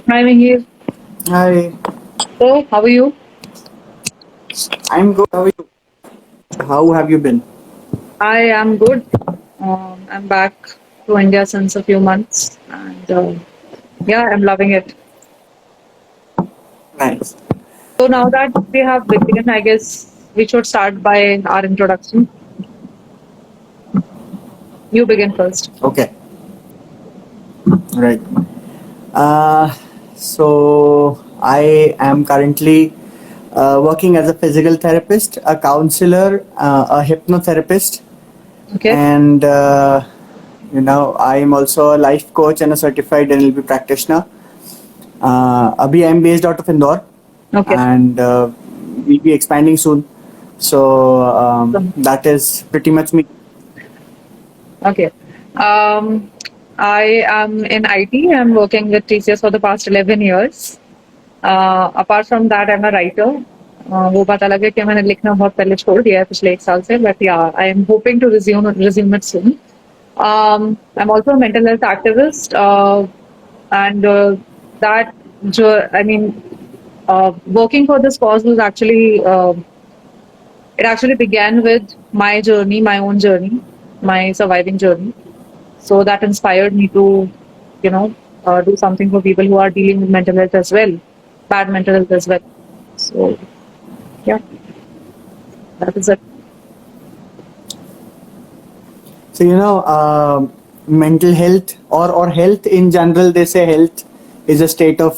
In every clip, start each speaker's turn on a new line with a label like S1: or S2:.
S1: Hi, Mihir.
S2: Hi,
S1: So, how are you?
S2: I'm good. How are you? How have you been?
S1: I am good. I'm back to India since a few months, and yeah, I'm loving it.
S2: Nice.
S1: So now that we have begun, I guess we should start by our introduction. You begin first.
S2: Okay, right. Uh, so I am currently working as a physical therapist, a counselor, a hypnotherapist,
S1: Okay.
S2: and I am also a life coach and a certified NLP practitioner. Abhi, I'm based out of Indore,
S1: Okay.
S2: and we'll be expanding soon. So
S1: So,
S2: that is pretty much me.
S1: okay. Um, I am in IT. I'm working with TCS for the past 11 years. Apart from that I am a writer वो पता लगे कि मैंने लिखना बहुत पहले छोड़ दिया है पिछले 1 साल से but yeah I am hoping to resume it soon I am also mental health activist and that जो I mean working for this cause was actually it actually began with my journey, my own journey, my surviving journey. So that inspired me to, you know, do something for people who are dealing with mental health as well, bad mental health as well. So yeah, that is it.
S2: So mental health or health in general, they say health is a state of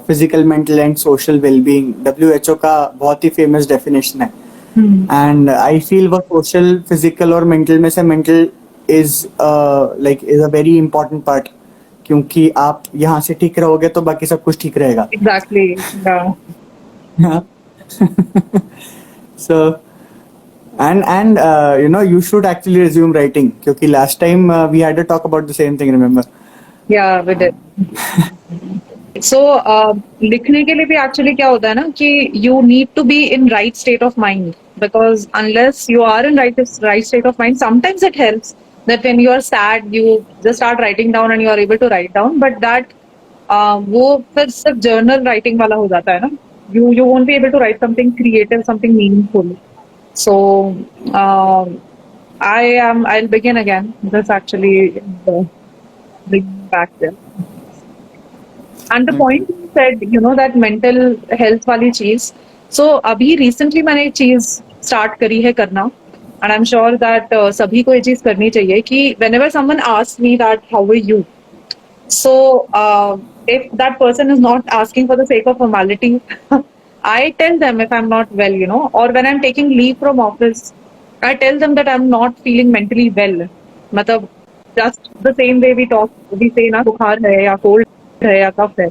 S2: physical, mental, and social well-being. WHO का बहुत ही famous definition है.
S1: Hmm.
S2: And I feel वो social, physical और mental में से mental is a very important part. क्योंकि आप यहाँ से ठीक रहोगे तो बाकी सब कुछ ठीक रहेगा.
S1: Exactly. Yeah.
S2: So and you should actually resume writing क्योंकि last time we had a talk about the same thing, remember?
S1: Yeah, we did. सो लिखने के लिए भी एक्चुअली क्या होता है ना कि you need to be in right state of mind because unless you are in right state of mind sometimes it helps that when you are sad you just start writing down and you are able to write down but that वो फिर सिर्फ journal writing वाला हो जाता है ना you won't be able to write something creative something meaningful so I'll begin again this actually bring back there. And the point you said, that mental health वाली चीज. So अभी recently मैंने एक चीज start करी है करना. And I'm sure that सभी को ये चीज करनी चाहिए कि whenever someone asks me that how are you, so if that person is not asking for the sake of formality, I tell them if I'm not well, or when I'm taking leave from office, I tell them that I'm not feeling mentally well. मतलब just the same way we say ना बुखार है या cold है या कफ है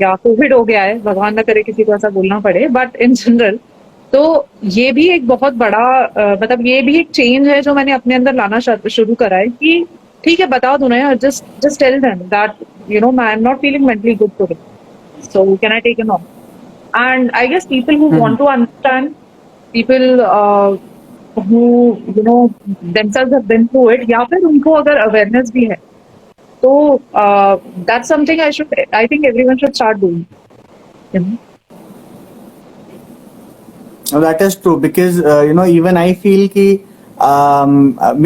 S1: या Covid हो गया है भगवान ना करे किसी को ऐसा बोलना पड़े बट इन जनरल तो ये भी एक बहुत बड़ा मतलब ये भी एक चेंज है जो मैंने अपने अंदर लाना शुरू करा है कि ठीक है बता दो ना यार just just tell them that I am not feeling mentally good today so can I take an off and I guess people who want to understand people who themselves have been through it या फिर उनको अगर awareness भी है तो that's something I think everyone should start doing you know?
S2: That is true because even I feel कि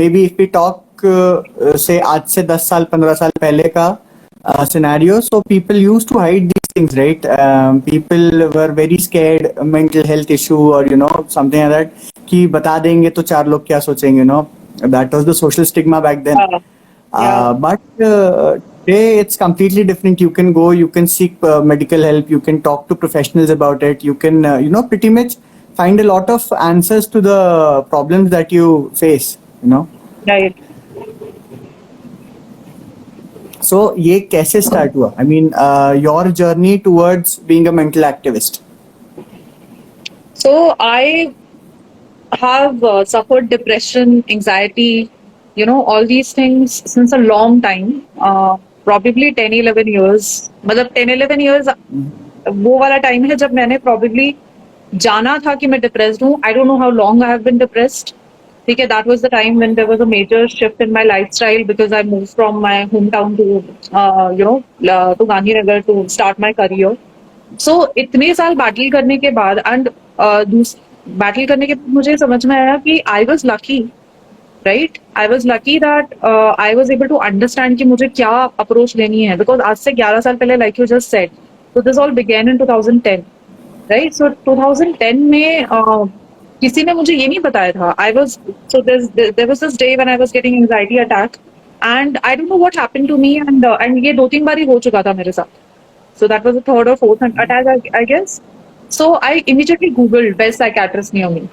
S2: maybe if we talk say आज से 10 साल 15 साल पहले का scenario, so people used to hide these things, right? People were very scared, mental health issue or something like that कि बता देंगे तो चार लोग क्या सोचेंगे, that was the social stigma back then.
S1: Uh, yeah,
S2: But today it's completely different. You can go, you can seek medical help, you can talk to professionals about it. You can, pretty much find a lot of answers to the problems that you face.
S1: right.
S2: So, ये कैसे start हुआ? I mean, your journey towards being a mental activist.
S1: So I have suffered depression, anxiety, all these things since a long time. Probably 10, 11 years. मतलब 10, 11 years वो वाला time है जब मैंने probably जाना था कि मैं डिप्रेस्ड हूँ. I don't know how long I have been depressed. ठीक है, that was the time when there was a major shift in my lifestyle because I moved from my hometown to to Gandhinagar to start my career. So इतने साल battle करने के बाद and battle करने के बाद मुझे समझ में आया कि I was lucky, right? I was lucky that I was able to understand कि मुझे क्या अप्रोच लेनी है, बिकॉज आज से 11 साल पहले, like you just said, so this all began in 2010, right? So 2010 में किसी ने मुझे ये नहीं बताया था. I was so there was this day when I was getting anxiety attack and I don't know what happened to me and ये 2-3 बार ही हो चुका था मेरे साथ. So that was the third or fourth attack, I guess. So I immediately googled best psychiatrist near me.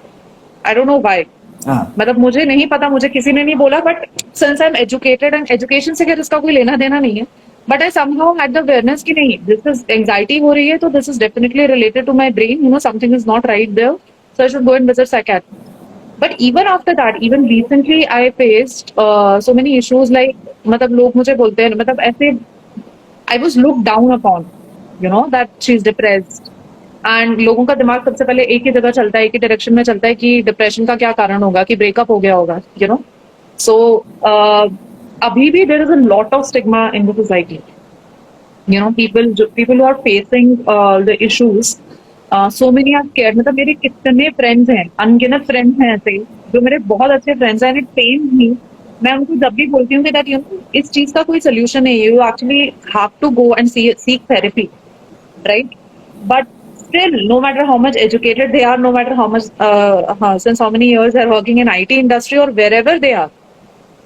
S1: I don't know why. मतलब मुझे नहीं पता, मुझे किसी ने नहीं बोला, but since I am educated and education से इसका कोई लेना देना नहीं है, but I somehow had the awareness कि नहीं, दिस इज एंजाइटी हो रही है तो this is definitely related to my brain, you know, something is not right there, so I should go and visit psychiatrist. But even after that, even recently I faced so many issues, like मतलब लोग मुझे बोलते हैं, मतलब ऐसे I was looked down upon, you know, that she is depressed. And लोगों का दिमाग सबसे पहले एक ही जगह चलता है, एक ही डायरेक्शन में चलता है कि डिप्रेशन का क्या कारण होगा, कि ब्रेकअप हो गया होगा, यू नो. सो अभी भी there is a lot of stigma in the society, you know, people who are facing the issues, so many are scared. मतलब मेरे कितने फ्रेंड्स हैं, अनगिनत फ्रेंड्स हैं ऐसे जो मेरे बहुत अच्छे फ्रेंड्स हैं, एंड इट पेन्स मी. मैं उनको जब भी बोलती हूँ कि दैट, यू नो, इस चीज का कोई सोल्यूशन नहीं है, you actually have to go and seek therapy, right? But still, no matter how much educated they are, no matter how much, since how many years they're working in IT industry or wherever they are,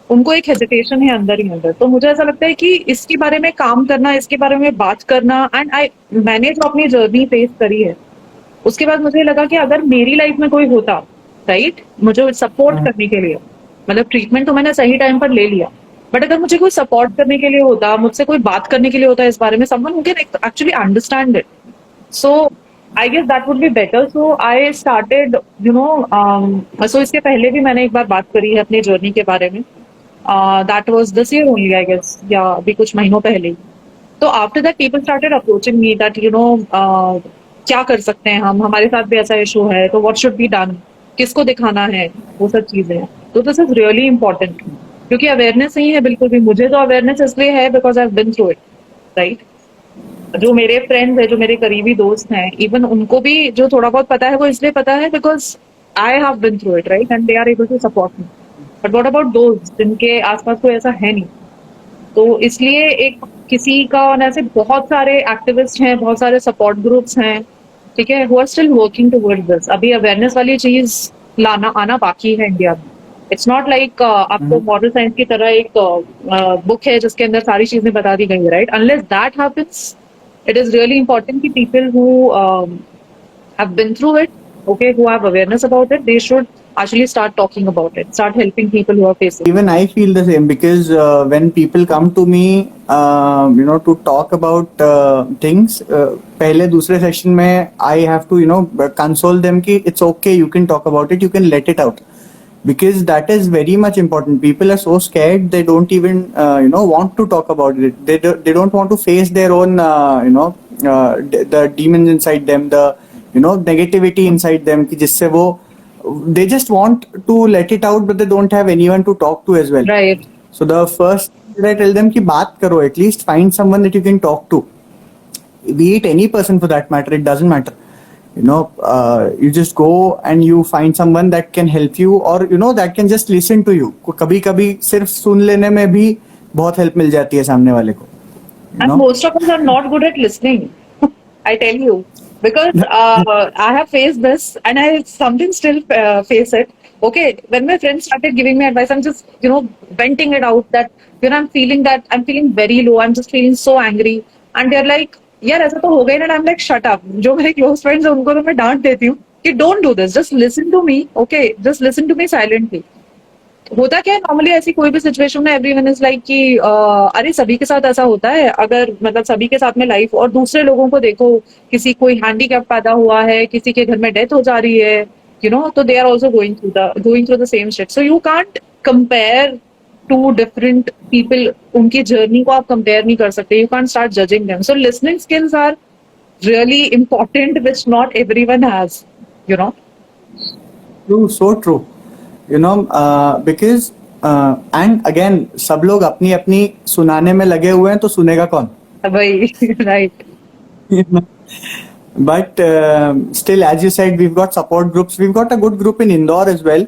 S1: उनको एक hesitation है अंदर ही अंदर. तो मुझे ऐसा लगता है कि इसके बारे में काम करना, इसके बारे में बात करना, एंड मैंने जो अपनी जर्नी फेस करी है, उसके बाद मुझे लगा कि अगर मेरी लाइफ में कोई होता, राइट, मुझे सपोर्ट करने के लिए, मतलब ट्रीटमेंट तो मैंने सही टाइम पर ले लिया, बट अगर मुझे कोई सपोर्ट करने के लिए होता, मुझसे कोई बात करने के लिए होता इस बारे में, someone who can actually understand it, so I guess that would be better. So I started, you know, so इसके पहले भी मैंने एक बार बात करी है अपनी जर्नी के बारे में, that was this year only, I guess, या अभी कुछ महीनों पहले ही. तो after that people started approaching me that, you know, क्या कर सकते हैं हम, हमारे साथ भी ऐसा इशू है, तो व्हाट शुड बी डन, किसको दिखाना है, वो सब चीजें. तो दिस इज रियली इंपॉर्टेंट, क्योंकि अवेयरनेस नहीं है बिल्कुल भी. मुझे तो अवेयरनेस इसलिए है because I have been through it, right? जो मेरे फ्रेंड्स है, जो मेरे करीबी दोस्त हैं, इवन उनको भी जो थोड़ा बहुत पता है, वो इसलिए पता है because I have been through it, right? And they are able to support me. But what about दोस्त जिनके आसपास कोई ऐसा है नहीं? तो इसलिए एक किसी का, और ऐसे बहुत सारे एक्टिविस्ट हैं, बहुत सारे सपोर्ट ग्रुप्स हैं, ठीक है, who are still working towards this. अभी अवेयरनेस वाली चीज आना बाकी है इंडिया में. इट्स नॉट लाइक आपको मॉडल साइंस की तरह एक बुक है जिसके अंदर सारी चीजें बता दी गई है, right? Unless that happens, it is really important कि people who have been through it, okay, who have awareness about it, they should actually start talking about it, start helping people who are facing.
S2: Even I feel the same because when people come to me, you know, to talk about things, पहले दूसरे session में I have to, you know, console them कि it's okay, you can talk about it, you can let it out. Because that is very much important. People are so scared, they don't even you know, want to talk about it. They don't want to face their own you know, the demons inside them, the, you know, negativity inside them कि जिससे वो, they just want to let it out, but they don't have anyone to talk to as well.
S1: Right.
S2: So the first I tell them कि बात करो, at least find someone that you can talk to, be it any person for that matter, it doesn't matter. You know, you just go and you find someone that can help you, or you know, that can just listen to you. कभी कभी सिर्फ सुन लेने में भी बहुत help मिल जाती है सामने वाले को.
S1: And most of us are not good at listening. I tell you, because I have faced this, and I sometimes still face it. Okay, when my friends started giving me advice, I'm just, you know, venting it out that, you know, I'm feeling very low, I'm just feeling so angry, and they're like, यार ऐसा तो हो गया ना. I am like, shut up. जो मेरे close friends हैं उनको तो मैं डांट देती हूँ कि don't do this, just listen to me, okay, just listen to me silently. होता क्या है नॉर्मली ऐसी कोई भी सिचुएशन में, एवरीवन इज लाइक कि अरे सभी के साथ ऐसा होता है, अगर मतलब सभी के साथ में लाइफ, और दूसरे लोगों को देखो, किसी कोई हैंडीकैप पैदा हुआ है, किसी के घर में डेथ हो जा रही है, यू नो, तो they are also going through the same shit. So you can't compare to different people. उनकी जर्नी को आप कंपेयर नहीं कर सकते. You can't start judging them. So listening skills are really important, which not everyone has, you know.
S2: True, so true. you know, because and again सब लोग अपनी अपनी सुनाने में लगे हुए हैं, तो सुनेगा कौन?
S1: वही right.
S2: But still, as you said, we've got support groups. We've got a good group in Indore as well.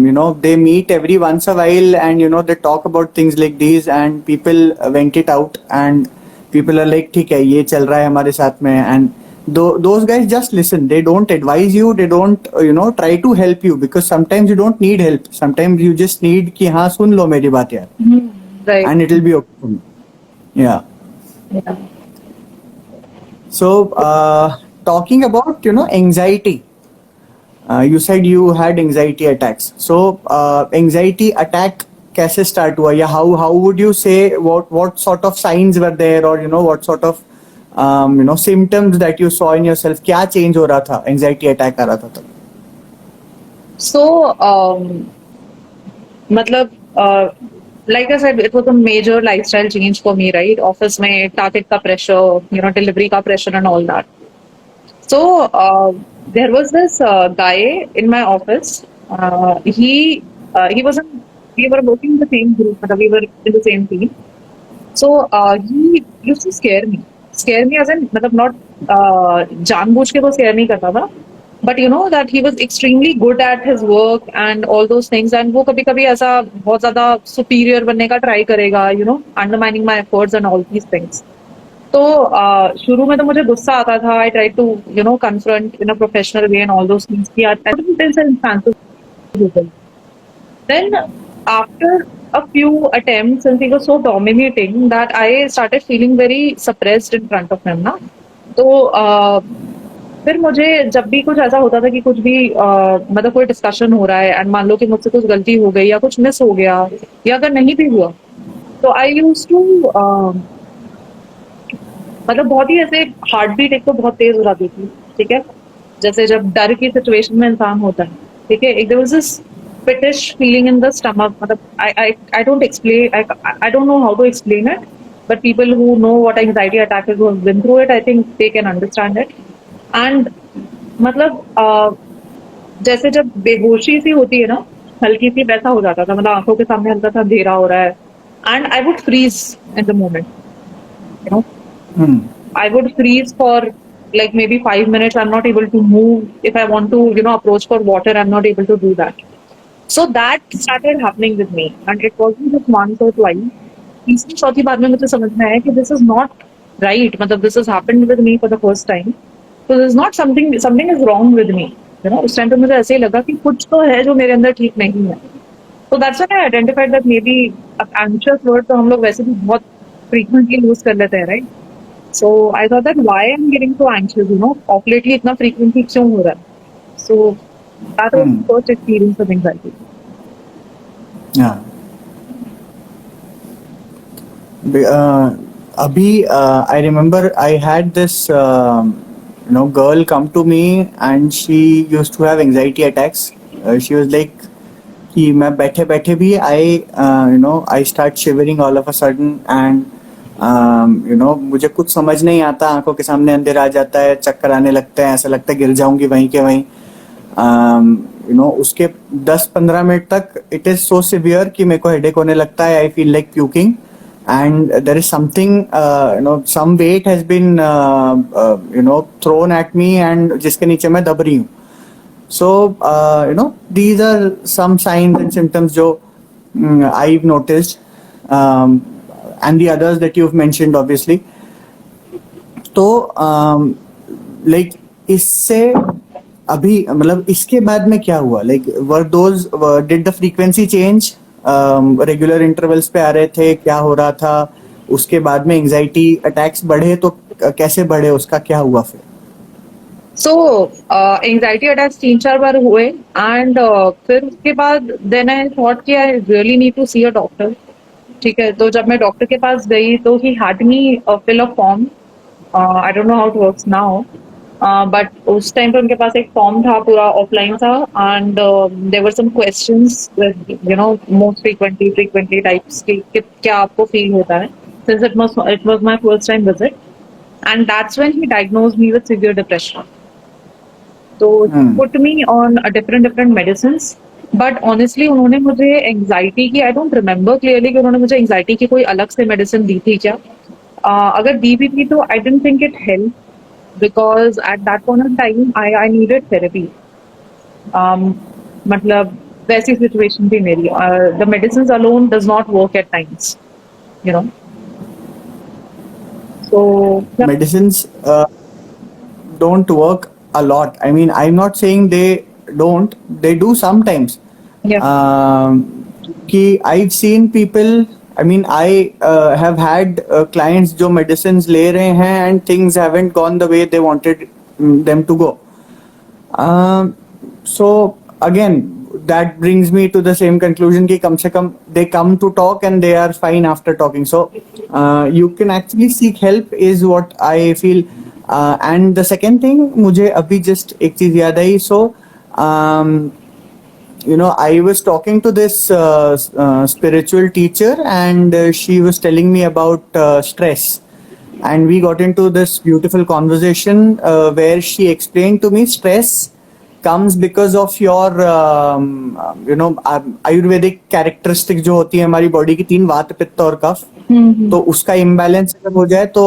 S2: You know, they meet every once a while, and you know, they talk about things like these, and people vent it out, and people are like, "ठीक है, ये चल रहा है हमारे साथ में," and those guys just listen. They don't advise you. They don't, you know, try to help you, because sometimes you don't need help. Sometimes you just need कि हाँ सुन लो मेरी बात यार,
S1: Right.
S2: and it'll be okay. Yeah.
S1: Yeah.
S2: So, talking about, you know, anxiety, you said you had anxiety attacks. So, anxiety attack कैसे start हुआ, या how would you say, what sort of signs were there, or you know, what sort of you know, symptoms that you saw in yourself? क्या change हो रहा था, anxiety attack आ रहा था तब?
S1: So, मतलब, like I said, it was a major lifestyle change for me, right? Office में target का pressure, you know, delivery का pressure and all that. So, there was this guy in my office. He wasn't. We were working in the same group, but we were in the same team. So he used to scare me. Scare me as in, मतलब not जानबूझ के वो scare नहीं करता था. But you know that he was extremely good at his work and all those things. And वो कभी कभी ऐसा बहुत ज़्यादा superior बनने का try करेगा, you know, undermining my efforts and all these things. तो शुरू में तो मुझे गुस्सा आता था. I tried to, you know, confront in a professional way and all those things. कि I couldn't tell instances. Then after a few attempts, since he was so dominating, that I started feeling very suppressed in front of him ना. तो फिर मुझे जब भी कुछ ऐसा होता था कि कुछ भी मतलब कोई डिस्कशन हो रहा है एंड मान लो कि मुझसे कुछ गलती हो गई या कुछ मिस हो गया या अगर नहीं भी हुआ, तो आई यूज टू मतलब बहुत ही ऐसे हार्ट बीट एक तो बहुत तेज हो जाती थी, ठीक है, जैसे जब डर की सिचुएशन में इंसान होता है, ठीक है, एक there was this pittish feeling in the stomach. मतलब I don't explain, I don't know how to explain it, but people who know what anxiety attack is, who have been through it, I think they can understand it. And मतलब जैसे जब बेहोशी सी होती है ना, हल्की सी, वैसा हो जाता था. मतलब आंखों के सामने हल्का सा अंधेरा हो रहा है and I would freeze in the moment, you know. I would freeze for like maybe 5 minutes. I'm not able to move. If I want to, you know, approach for water, I'm not able to do that. So that started happening with me, and it wasn't just once or twice. तीसरी चौथी बार में मुझे समझ में आया कि this is not right. मतलब this has happened with me for the first time. So this is not something is wrong with me. You know, उस टाइम पे मुझे ऐसे ही लगा कि कुछ तो है जो मेरे अंदर ठीक नहीं है. So that's when I identified that maybe anxious word तो हम लोग वैसे भी बहुत frequently use कर लेते हैं, right? So I thought that why I'm getting so anxious, you know, of lately इतना frequently क्यों हो रहा है? So that was the first experience of anxiety.
S2: Yeah. Abhi, I remember I had this, you know, girl come to me, and she used to have anxiety attacks. She was like, कि मैं बैठे बैठे भी you know, I start shivering all of a sudden, and you know, मुझे कुछ समझ नहीं आता, आंखों के सामने अंधेरा आ जाता है, चक्कर आने लगते हैं, ऐसा लगता है गिर जाऊंगी वहीं के वहीं. You know, उसके 10-15 मिनट तक इट इज सो सिवियर कि मेरे को हेडेक होने लगता है. I feel like puking, and there is something, you know, some weight has been you know, thrown at me, and जिसके नीचे मैं दब रही हूँ. So you know, these are some signs and symptoms जो I've noticed, and the others that you've mentioned obviously. तो like इससे अभी मतलब इसके बाद में क्या हुआ? Like were those did the frequency change? Regular intervals पे आ रहे थे, क्या हो रहा था? उसके बाद में anxiety attacks बढ़े तो कैसे बढ़े, उसका क्या हुआ फिर?
S1: So anxiety attacks 3-4 बार हुए and फिर उसके बाद then I thought कि I really need to see a doctor. ठीक है, तो जब मैं डॉक्टर के पास गई तो he had me fill a form. I don't know how it works now. But उस टाइम पे उनके पास एक फॉर्म था, पूरा ऑफलाइन था, and there were some questions, you know, most frequently types की क्या आपको फील होता है, since it was my first time visit, and that's when he diagnosed me with severe depression. तो put me on different medicines but honestly उन्होंने मुझे anxiety की, I don't remember clearly कि उन्होंने मुझे एंग्जाइटी की कोई अलग से मेडिसिन दी थी क्या। अगर दी भी थी तो I didn't think it help, because at that point of time I needed therapy. मतलब वैसी सिचुएशन थी मेरी। The medicine alone does not work at times, you know. So
S2: Medicines don't work a lot. I mean, I'm not saying they don't, they do sometimes.
S1: या
S2: कि I've seen people, I mean, I have had clients जो medicines ले रहे हैं and things haven't gone the way they wanted them to go. So again, that brings me to the same conclusion कि कम से कम they come to talk and they are fine after talking. So you can actually seek help is what I feel. And the second thing, मुझे अभी just एक चीज याद आई. So you know, I was talking to this spiritual teacher and she was telling me about stress. And we got into this beautiful conversation where she explained to me stress comes because of your you know Ayurvedic characteristic जो होती है हमारी body की, 3 वात पित्त और कफ. तो उसका इम्बैलेंस अगर हो जाए तो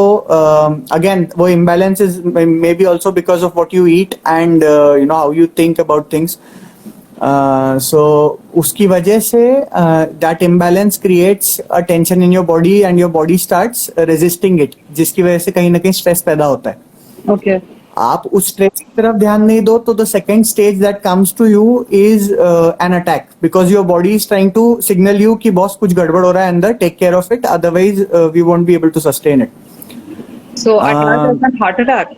S2: अगेन वो imbalance is may be also because of what you eat and you know how you think about things. So उसकी वजह से that imbalance creates a tension in your body and your body starts resisting it, जिसकी वजह से कहीं ना कहीं stress पैदा होता है.
S1: ओके
S2: आप उस स्ट्रेस की तरफ ध्यान नहीं दो तो the second stage that comes to you is an attack, because your body is trying to signal you कि बॉस कुछ गड़बड़ हो रहा है अंदर, take care of it, otherwise we won't be able to sustain it.
S1: So attack heart attack.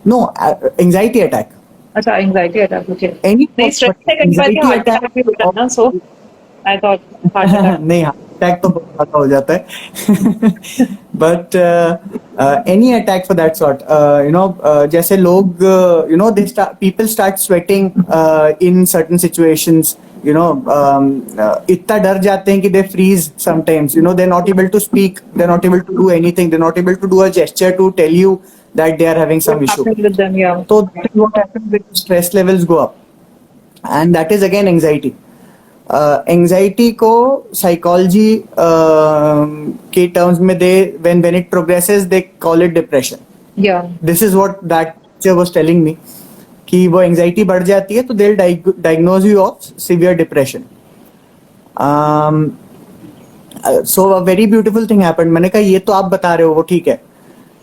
S2: No, anxiety attack.
S1: अच्छा anxiety attack. Okay
S2: Any
S1: नहीं stress से कई बार
S2: anxiety
S1: हार्ट अटैक भी होता है ना, so I thought heart attack.
S2: नहीं, attack तो बहुत ज्यादा हो जाता है. But any attack for that sort, you know, जैसे लोग you know they people start sweating in certain situations, you know, इतना डर जाते हैं कि they freeze sometimes, you know, they not able to speak, they not able to do anything, they not able to do a gesture to tell you that they are having some issue.
S1: with them, yeah.
S2: So that is what happens when stress levels go up, and that is again anxiety. Anxiety को psychology के terms में they when it progresses they call it depression.
S1: Yeah.
S2: This is what that teacher was telling me कि वो anxiety बढ़ जाती है तो they'll diagnose you of severe depression. So a very beautiful thing happened. मैंने कहा ये तो आप बता रहे हो वो ठीक है,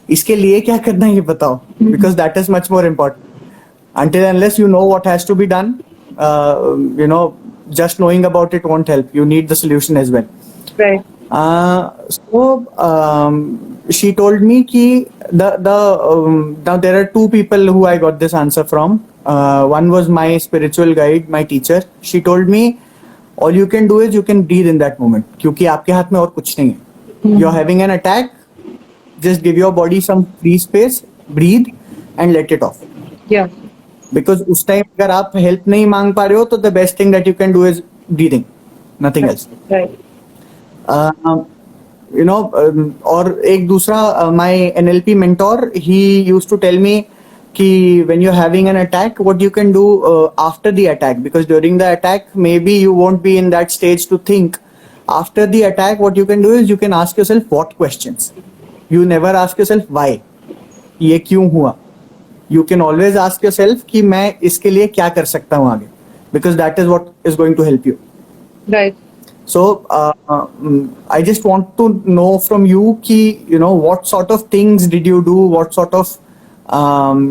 S2: इसके लिए क्या करना है ये बताओ, because that is much more important. Until unless you know what has to be done, you know, just knowing about it won't help. You need the solution as well.
S1: Right.
S2: So she told me ki now there are 2 people who I got this answer from. One was my spiritual guide, my teacher. She told me all you can do is you can breathe in that moment, क्योंकि आपके हाथ में और कुछ नहीं है. You're having an attack. Just give your body some free space, breathe and let it off.
S1: Yeah.
S2: Because उस time अगर आप हेल्प नहीं मांग पा रहे हो तो the best thing that you can do is breathing, nothing else.
S1: Right.
S2: You know, और एक दूसरा my NLP mentor, he used to tell me कि when you're having an attack, what you can do after the attack, because during the attack maybe you won't be in that stage to think. After the attack, what you can do is you can ask yourself what questions. You never ask yourself why, ये क्यों हुआ. You can always ask yourself कि मैं इसके लिए क्या कर सकता हूँ आगे, because that is what is going to help you.
S1: Right.
S2: So I just want to know from you कि you know what sort of things did you do, what sort of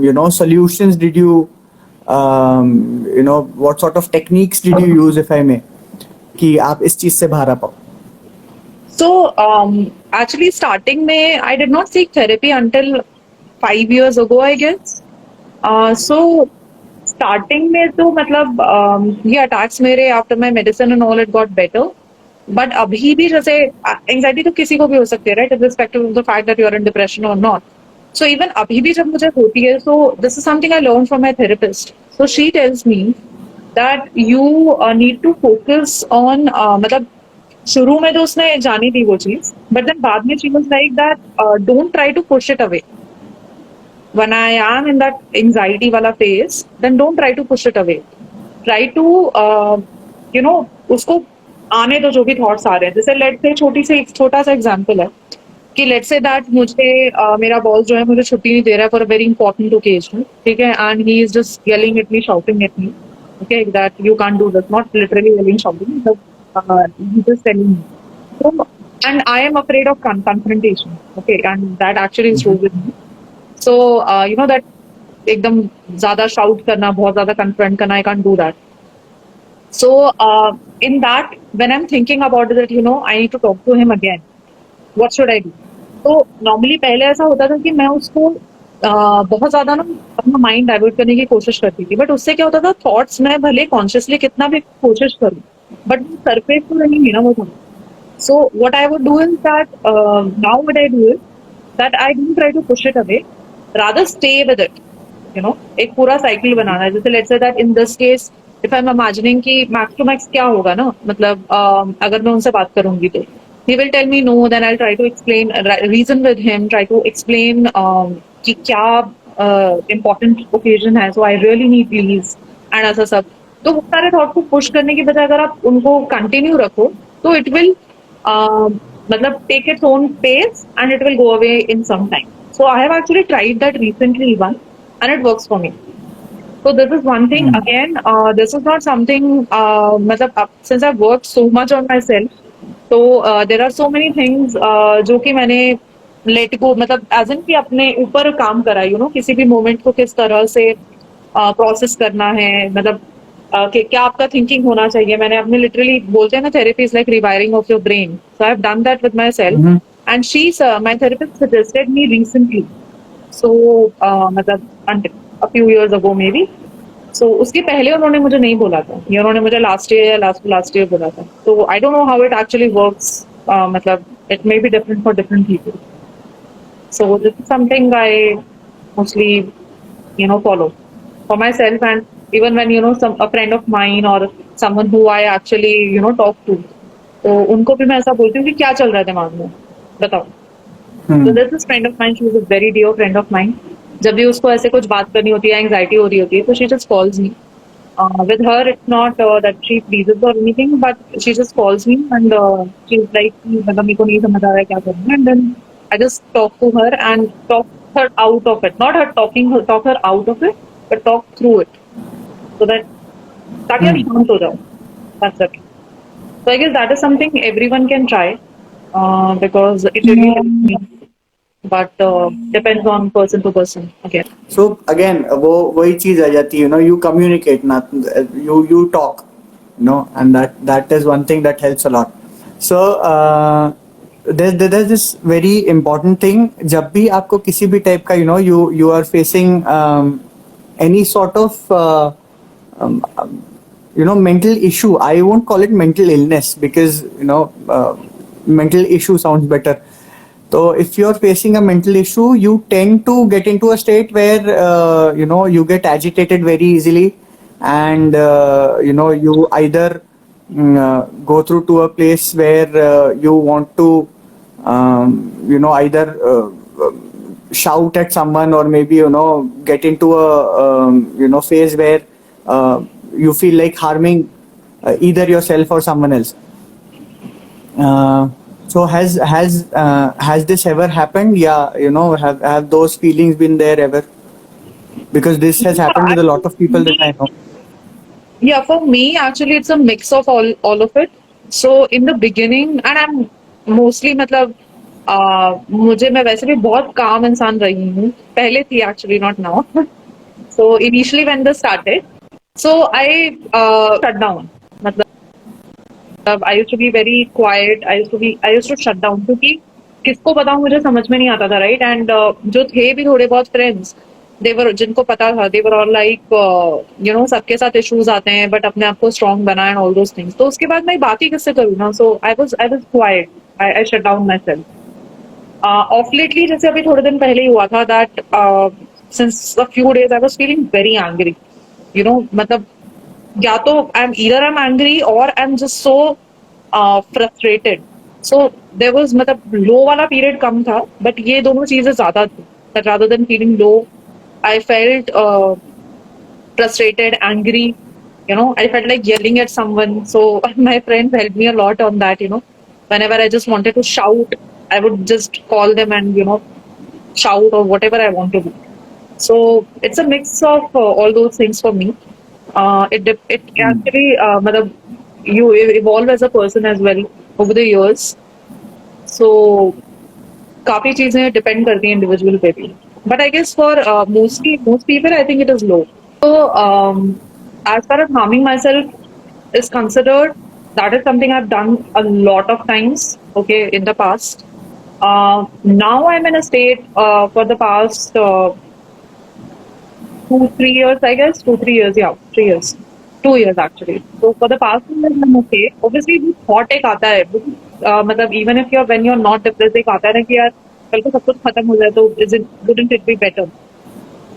S2: you know solutions did you you know what sort of techniques did you use, if I may, कि आप इस चीज से बाहर आ पाओ.
S1: So actually starting में I did not seek therapy until 5 years ago, I guess. So starting में तो मतलब ये attacks मेरे after my medicine and all it got better. But अभी भी जैसे anxiety तो किसी को भी हो सकती है, right? Irrespective of the fact that you are in depression or not. So even अभी भी जब मुझे होती है, so this is something I learned from my therapist. So she tells me that you need to focus on मतलब शुरू में तो उसने जानी थी वो चीज, बट देन बाद में she was like that don't try to push it away. When I am in that anxiety वाला phase, then don't try to push it away. Try to उसको आने दो जो भी थॉट्स आ रहे हैं. जैसे लेट्स से छोटा सा एग्जांपल है कि लेट्स से दैट मुझे मेरा बॉस जो है मुझे छुट्टी नहीं दे रहा है for a very important occasion, ठीक है, and he is just yelling at me, shouting at me, okay, that you can't do this, not literally yelling, shouting, but he just telling me. So, and I am afraid of confrontation, okay, and that actually is true with me. So, that एकदम ज्यादा shout करना, बहुत ज्यादा confront करना, I can't do that. So, in that, when I'm thinking about it, that I need to talk to him again. What should I do? तो normally पहले ऐसा होता था कि मैं उसको बहुत ज्यादा ना अपना माइंड डाइवर्ट करने की कोशिश करती थी, बट उससे क्या होता था, थॉट्स मैं भले कॉन्शियसली कितना भी कोशिश करूं, बट सरफेस तो रहेंगी ना वो thought. So what I would do is that now what I do is that I don't try to push it away, rather stay with it. एक पूरा साइकिल बनाना है. जैसे let's say that in this case if I am imagining कि max to max क्या होगा ना, मतलब अगर मैं उनसे बात करूंगी तो he will tell me no, then I'll try to explain, reason with him, try to explain कि क्या important occasion है, so I really need leaves and ऐसा सब. तो वो सारे थॉट को पुश करने की बजाय अगर आप उनको कंटिन्यू रखो तो इट विल मतलब take its own pace and it will go away in some time. So I have actually tried that recently one and it works for me. So this is one thing. Again, this is not something. मतलब since I've worked so much on myself, तो there are so many things जो कि मैंने let go, मतलब as in कि अपने ऊपर काम करा, किसी भी मोमेंट को किस तरह से प्रोसेस करना है, मतलब कि क्या आपका थिंकिंग होना चाहिए. मैंने अपने लिटरली बोलते हैं ना, therapy is like rewiring of your brain. So I have done that with myself and she my therapist suggested me recently. सो मतलब a few years ago maybe. So उसके पहले उन्होंने मुझे नहीं बोला था, या उन्होंने मुझे लास्ट ईयर या लास्ट ईयर बोला था. तो I don't know how it actually works, मतलब it may be different for different people. So this is something I mostly follow for myself, and even when some a friend of mine or someone who I actually talk to, तो उनको भी मैं ऐसा बोलती हूँ कि क्या चल रहा है दिमाग में, बताओ. So this is friend of mine, she is a very dear friend of mine. जब भी उसको ऐसे कुछ बात करनी होती है, एंग्जाइटी हो रही होती है, तो she just calls me. With her, it's not that she pleases or anything, but she just calls me and she's like, मतलब मेरे को नहीं समझ आ रहा है क्या करना है, and then I just talk to her and talk her out of it. Not her talk her out of it, but talk through it, so that ताकि आप शांत हो जाओ. That's it. So I guess that is something everyone can try because it really helps me. But depends on person to person again.
S2: So again वो वही चीज आ जाती है, you communicate, not you talk, and that is one thing that helps a lot. So there's this very important thing. जब भी आपको किसी भी टाइप का you are facing any sort of mental issue. I won't call it mental illness because mental issue sounds better. So if you're facing a mental issue, you tend to get into a state where you get agitated very easily, and you either go through to a place where you want to either shout at someone, or maybe get into a phase where you feel like harming either yourself or someone else. So has this ever happened? Yeah, have those feelings been there ever? Because this has happened with a lot of people that I know.
S1: Yeah, for me, actually, it's a mix of all of it. So in the beginning, and I'm mostly मतलब मुझे मैं वैसे भी बहुत काम इंसान रही हूँ, पहले थी actually, not now. So initially when this started, so I shut down. मतलब I used to be very quiet. I used to shut down क्योंकि किसको बताऊं मुझे समझ में नहीं आता था, राइट. एंड जो थे भी थोड़े बहुत फ्रेंड्स, देवर जिनको पता था, देवर ऑल लाइक सबके साथ इश्यूज आते हैं, बट अपने आप को स्ट्रांग बना एंड ऑल दोस थिंग्स. तो उसके बाद मैं बात ही किससे करूँ ना. So I was quite. I shut down myself. Of lately, जैसे अभी थोड़े दिन पहले ही हुआ था, that since a few days I was feeling very angry. मतलब या तो either I'm angry or I'm just so frustrated. So there was, मतलब लो वाला पीरियड कम था, बट ये दोनों चीजें ज्यादा थी. That rather than feeling low, I felt frustrated, angry, I felt like yelling at someone. So my friends helped me a lot on that. Whenever I just wanted to shout, I would just call them and shout or whatever I want to do. So it's a mix of all those things for me. It actually matlab, you evolve as a person as well over the years. So काफी चीजें depend करती हैं individual पे भी. But I guess for most people I think it is low. So as far as harming myself is considered, that is something I've done a lot of times, okay, in the past. Now I'm in a state for the past 2-3 years, I guess. 2-3 years, yeah, 3 years. 2 years actually. So for the past 2 years, I'm okay. Obviously, the thought एक आता है. मतलब even if when you're not depressed, एक आता है ना कि यार कल को सब कुछ खत्म हो जाए तो wouldn't it be better?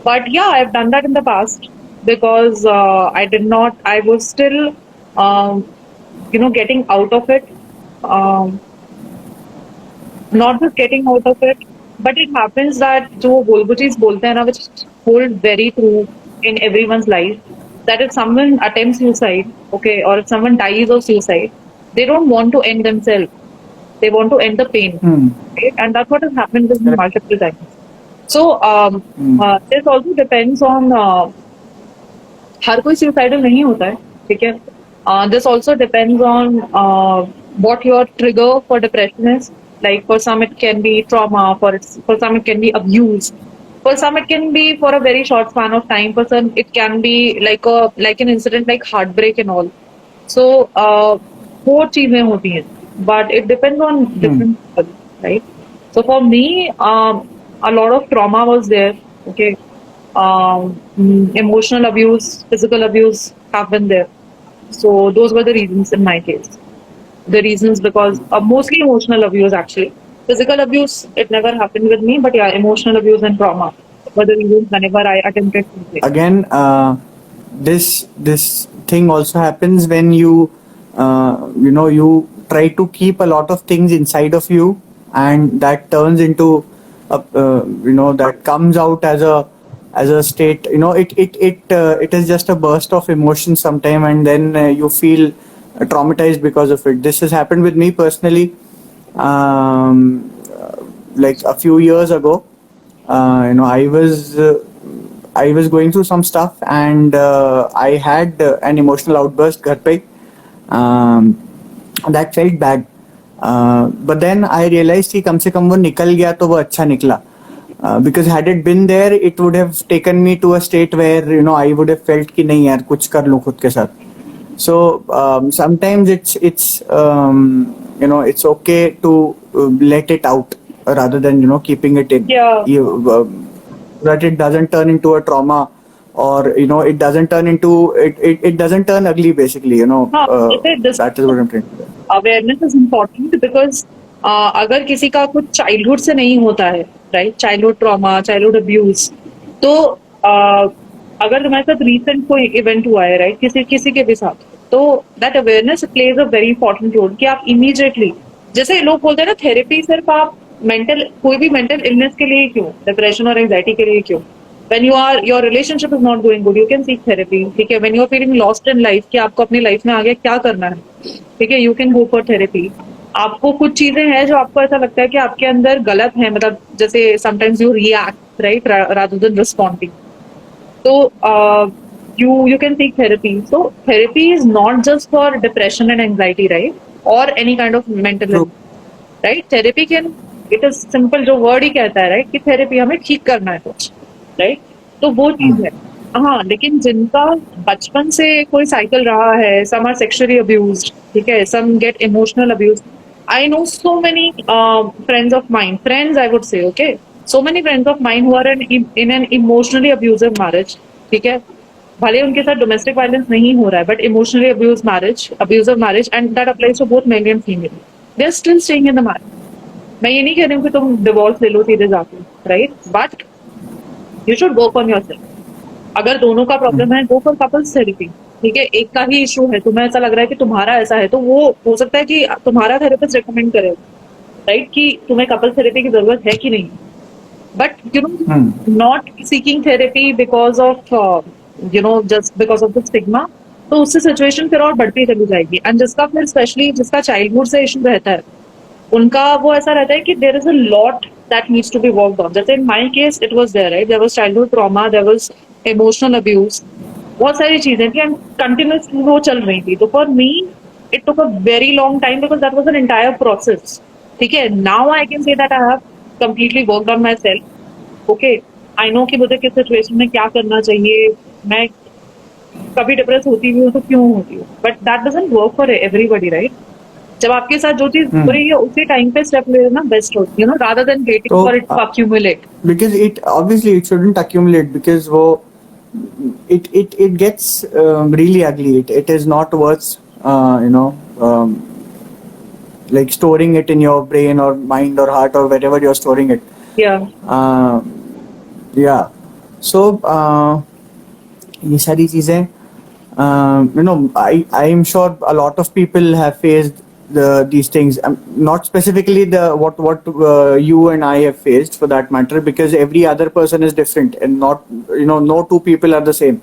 S1: But yeah, I've done that in the past because I was still, getting out of it. Um, Not just getting out of it, but it happens that जो बोलबुचीज बोलते हैं ना, which hold very true in everyone's life, that if someone attempts suicide, okay, or if someone dies of suicide, they don't want to end themselves. They want to end the pain, okay? And that's what has happened with me multiple times. So this also depends on हर कोई suicidal नहीं होता है, ठीक है? This also depends on what your trigger for depression is. Like for some it can be trauma, for some it can be abuse, for some it can be for a very short span of time. For some it can be like an incident like heartbreak and all. So four चीजें होती हैं, but it depends on different people, right? So for me, a lot of trauma was there. Okay, emotional abuse, physical abuse have been there. So those were the reasons in my case. The reasons because mostly emotional abuse actually. Physical abuse, it never happened with me, but yeah, emotional abuse and trauma were the reasons whenever I attempted suicide.
S2: Again, this thing also happens when you you try to keep a lot of things inside of you, and that turns into that comes out as a state. It is just a burst of emotion sometime, and then you feel traumatized because of it. This has happened with me personally, like a few years ago. I was going through some stuff, and I had an emotional outburst घर पे. That felt bad, but then I realized कि कम से कम वो निकल गया तो वो अच्छा निकला. Because had it been there, it would have taken me to a state where I would have felt कि नहीं यार कुछ कर लूँ खुद के साथ. So sometimes it's okay to let it out rather than keeping it in.
S1: Yeah.
S2: That it doesn't turn into a trauma, or it doesn't turn into it doesn't turn ugly basically. That is what I'm trying to say.
S1: Awareness is important because अगर किसी का कुछ childhood से नहीं होता है, right, childhood trauma, childhood abuse, तो अगर तुम्हारे साथ रिसेंट कोई इवेंट हुआ है, राइट, किसी के भी साथ, तो that awareness plays a very important role कि आप इमीडिएटली, जैसे लोग बोलते हैं ना थेरेपी सिर्फ आप कोई भी मेंटल इलनेस के लिए क्यों, डिप्रेशन और एंजाइटी के लिए क्यों, when your relationship is not going good, you can seek therapy, ठीक है? When you are feeling lost in life कि आपको अपनी लाइफ में आगे क्या करना है, ठीक है, you can go for therapy. आपको कुछ चीजें हैं जो आपको ऐसा लगता है कि आपके अंदर गलत है, मतलब जैसे sometimes you react, right, rather than responding. So you can seek therapy. So therapy is not just for depression and anxiety, right, or any kind of mental illness, right? Therapy it is simple, जो word ही कहता है, right, कि therapy हमें ठीक करना है कुछ, right, तो वो चीज है. हाँ, लेकिन जिनका बचपन से कोई साइकिल रहा है, सम आर सेक्सुअली अब्यूज्ड, ठीक है, some get emotional abuse. I know so many friends of mine, friends I would say, okay, so many friends of mine who are in an emotionally abusive marriage, ठीक है, भले उनके साथ domestic violence नहीं हो रहा है, but emotionally abusive marriage, and that applies to both male and female. They are still staying in the marriage. मैं ये नहीं कह रही हूँ कि तुम डिवोर्स ले लो सीधे जाके, right, but you should work on yourself. अगर दोनों का प्रॉब्लम है, go for couples therapy, ठीक है. एक का ही इशू है, तुम्हें ऐसा लग रहा है कि तुम्हारा ऐसा है, तो वो हो सकता है कि तुम्हारा थेरेपिस्ट रिकमेंड करे, राइट, कि तुम्हें कपल थेरेपी की जरूरत है कि नहीं. But not seeking therapy because of just because of the stigma, तो उससे सिचुएशन फिर और बढ़ती चली जाएगी। एंड जिसका फिर स्पेशली जिसका चाइल्डहुड से इशू रहता है, उनका वो ऐसा रहता है कि there is a lot that needs to be worked on. जैसे in my case it was there, right, there was childhood trauma, there was emotional abuse, बहुत सारी चीजें थी एंड कंटिन्यूसली वो चल रही थी। तो for me it took a very long time because that was an entire process. ठीक है, now I can say that I have completely worked on my self. Okay, I know कि मुझे किस सिचुएशन में क्या करना चाहिए, मैं कभी डिप्रेस होती भी हूँ तो क्यों होती हूँ, but that doesn't work for everybody, right. जब आपके साथ जो चीज हो रही है उसी टाइम पे स्टेप ले लेना बेस्ट होती है, रादर देन वेटिंग
S2: तो
S1: for it to accumulate.
S2: because it obviously it shouldn't accumulate because वो it gets really ugly. It is not worth like storing it in your brain or mind or heart or wherever you're storing it.
S1: या
S2: uh, yeah, so ये सारी चीजें I am sure a lot of people have faced these things, not specifically the what you and I have faced for that matter, because every other person is different and not no two people are the same.